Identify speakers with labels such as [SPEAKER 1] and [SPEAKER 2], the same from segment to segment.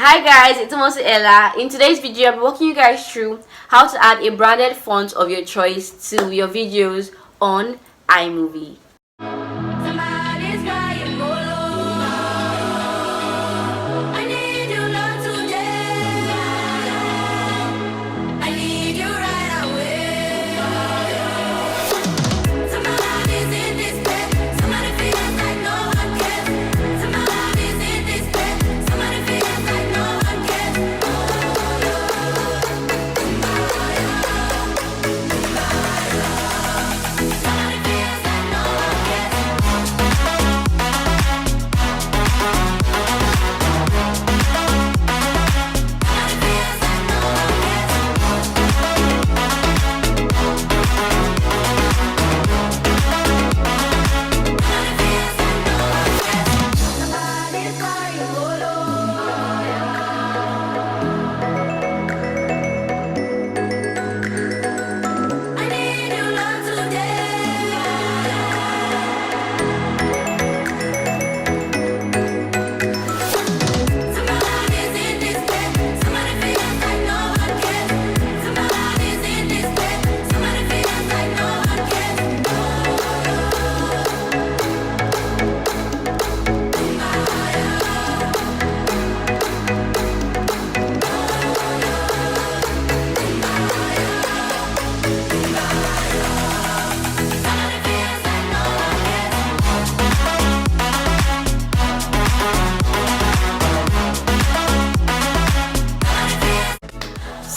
[SPEAKER 1] Hi guys, it's almost Ella. In today's video, I'll be walking you guys through how to add a branded font of your choice to your videos on iMovie.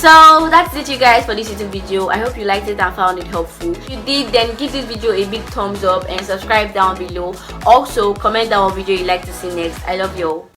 [SPEAKER 1] So that's it you guys for this YouTube video. I hope you liked it and found it helpful. If you did, then give this video a big thumbs up and subscribe down below. Also comment down what video you'd like to see next. I love you all.